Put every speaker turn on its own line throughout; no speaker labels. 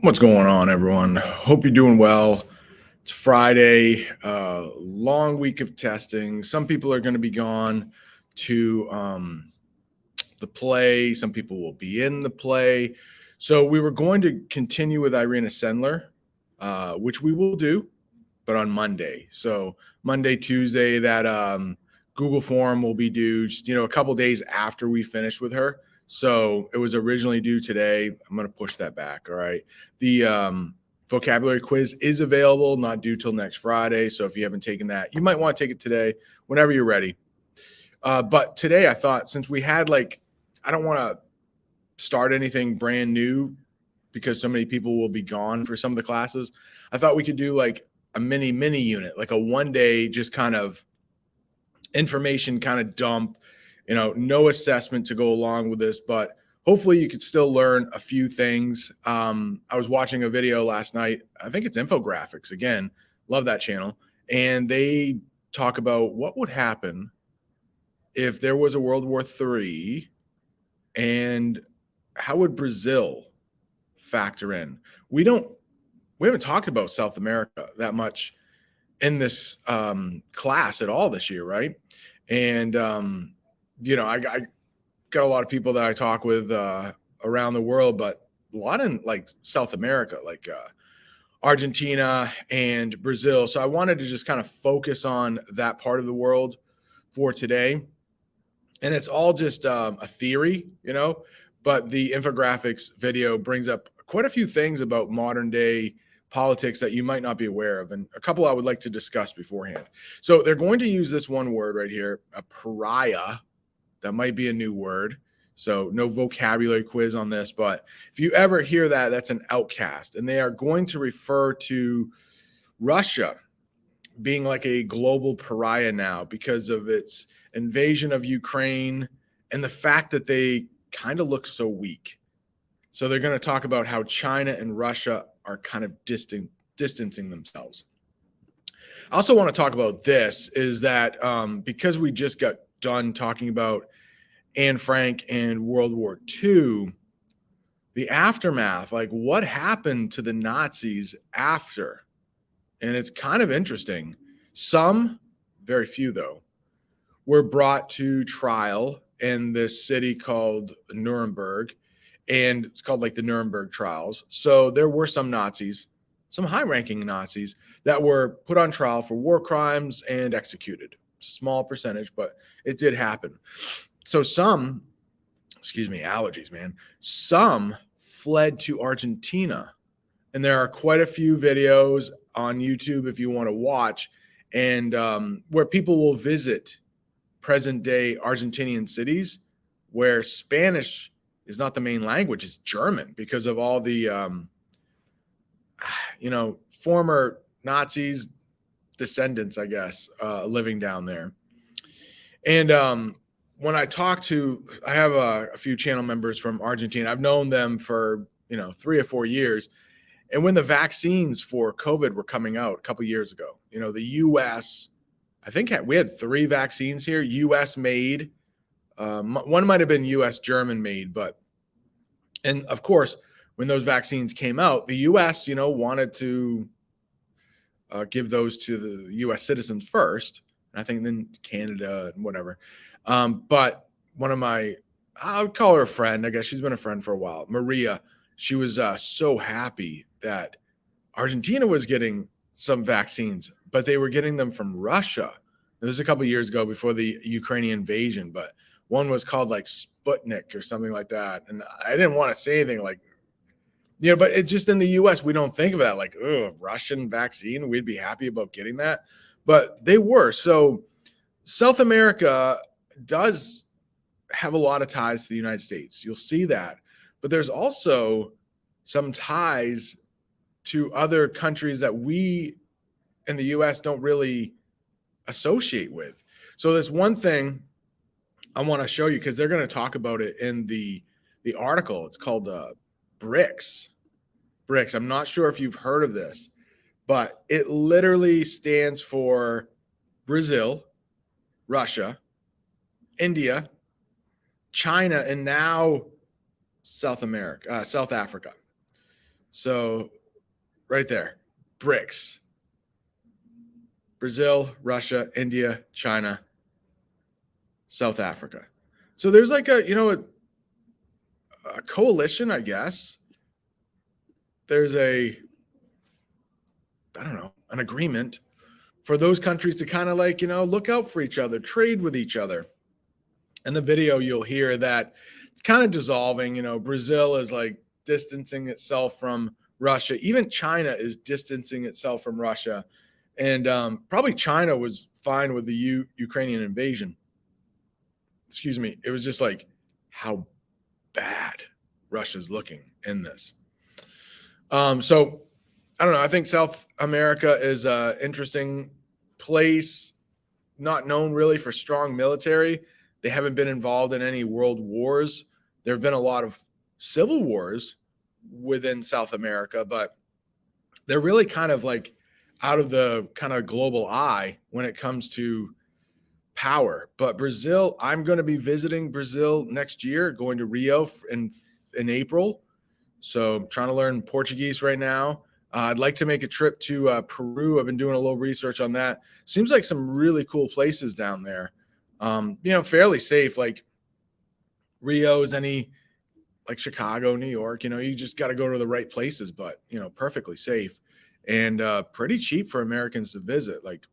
What's going on, everyone? Hope you're doing well. It's Friday, long week of testing. Some people are going to be gone to the play. Some people will be in the play. So we were going to continue with Irina Sendler, which we will do, but on Monday. So Monday, Tuesday, that Google form will be due just, a couple days after we finish with her. So it was originally due today. I'm going to push that back. All right. The vocabulary quiz is available, not due till next Friday. So if you haven't taken that, you might want to take it today, whenever you're ready. But today I thought, since we had I don't want to start anything brand new because so many people will be gone for some of the classes. I thought we could do like a mini unit, like a 1 day, just kind of information kind of dump, no assessment to go along with this, but hopefully you could still learn a few things. I was watching a video last night. I think it's Infographics. Again, love that channel. And they talk about what would happen if there was a World War III, and how would Brazil factor in? We haven't talked about South America that much in this class at all this year, right? And I got a lot of people that I talk with around the world, but a lot in like South America, like Argentina and Brazil. So I wanted to just kind of focus on that part of the world for today. And it's all just a theory, but the infographics video brings up quite a few things about modern day politics that you might not be aware of, and a couple I would like to discuss beforehand. So they're going to use this one word right here, a pariah. That might be a new word. So no vocabulary quiz on this, but if you ever hear that, that's an outcast. And they are going to refer to Russia being like a global pariah now because of its invasion of Ukraine and the fact that they kind of look so weak. So they're going to talk about how China and Russia are kind of distancing themselves. I also want to talk about this, is that because we just got done talking about Anne Frank and World War II, the aftermath, like what happened to the Nazis after? And it's kind of interesting. Some, very few though, were brought to trial in this city called Nuremberg, and it's called like the Nuremberg trials. So there were some Nazis, some high-ranking Nazis, that were put on trial for war crimes and executed. It's a small percentage, but it did happen. So some, allergies, man. Some fled to Argentina. And there are quite a few videos on YouTube if you want to watch, and where people will visit present day Argentinian cities where Spanish is not the main language, it's German, because of all the, former Nazis, descendants, I guess, living down there. And when I have a few channel members from Argentina. I've known them for, 3 or 4 years. And when the vaccines for COVID were coming out a couple years ago, the U.S., I think we had 3 vaccines here, U.S. made. One might have been U.S. German made, and of course, when those vaccines came out, the U.S., wanted to give those to the U.S. citizens first. And I think then Canada and whatever. But one of I would call her a friend. I guess she's been a friend for a while. Maria, she was so happy that Argentina was getting some vaccines, but they were getting them from Russia. It was a couple of years ago before the Ukrainian invasion, but one was called like Sputnik or something like that. And I didn't want to say anything like, but it just, in the US, we don't think of that like, oh, Russian vaccine. We'd be happy about getting that. But they were. So South America does have a lot of ties to the United States. You'll see that. But there's also some ties to other countries that we in the US don't really associate with. So there's one thing I want to show you, because they're going to talk about it in the article. It's called BRICS. BRICS. I'm not sure if you've heard of this, but it literally stands for Brazil, Russia, India, China, and now South Africa. So right there, BRICS: Brazil, Russia, India, China, South Africa. So there's like a coalition, I guess. There's I don't know, an agreement for those countries to kind of like, look out for each other, trade with each other. In the video, you'll hear that it's kind of dissolving. Brazil is like distancing itself from Russia. Even China is distancing itself from Russia. And probably China was fine with the Ukrainian invasion. Excuse me. It was just like how bad Russia's looking in this. So I don't know. I think South America is an interesting place, not known really for strong military. They haven't been involved in any world wars. There have been a lot of civil wars within South America, but they're really kind of like out of the kind of global eye when it comes to power. But Brazil, I'm going to be visiting Brazil next year, going to Rio in April. So I'm trying to learn Portuguese right now. I'd like to make a trip to Peru. I've been doing a little research on that. Seems like some really cool places down there. Fairly safe. Like Rio is like Chicago, New York. You just got to go to the right places, but perfectly safe and pretty cheap for Americans to visit. Like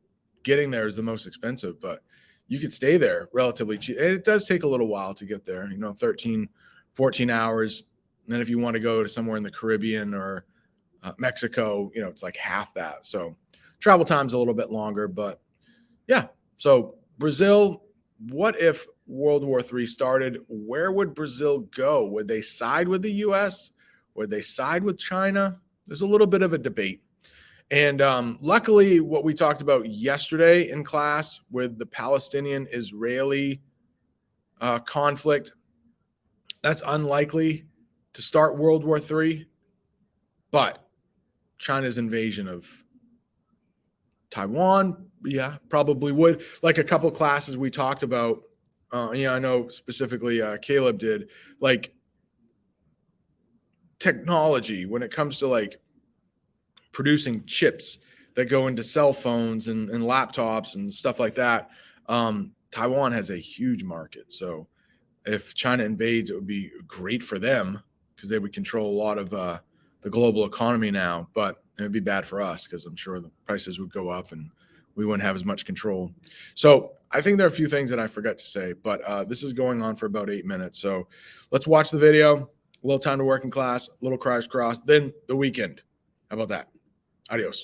getting there is the most expensive, but you could stay there relatively cheap. And it does take a little while to get there. 13, 14 hours. And then if you want to go to somewhere in the Caribbean or Mexico, it's like half that. So travel time's a little bit longer, but yeah. So Brazil, what if World War III started? Where would Brazil go? Would they side with the US? Would they side with China? There's a little bit of a debate. And luckily, what we talked about yesterday in class with the Palestinian-Israeli conflict, that's unlikely to start World War III. But China's invasion of Taiwan, yeah, probably would. Like a couple classes we talked about, I know specifically Caleb did, like technology when it comes to like producing chips that go into cell phones and laptops and stuff like that. Taiwan has a huge market. So if China invades, it would be great for them because they would control a lot of the global economy now, but it would be bad for us because I'm sure the prices would go up and we wouldn't have as much control. So I think there are a few things that I forgot to say, but this is going on for about 8 minutes. So let's watch the video, a little time to work in class, a little crisscross, then the weekend. How about that? Adios.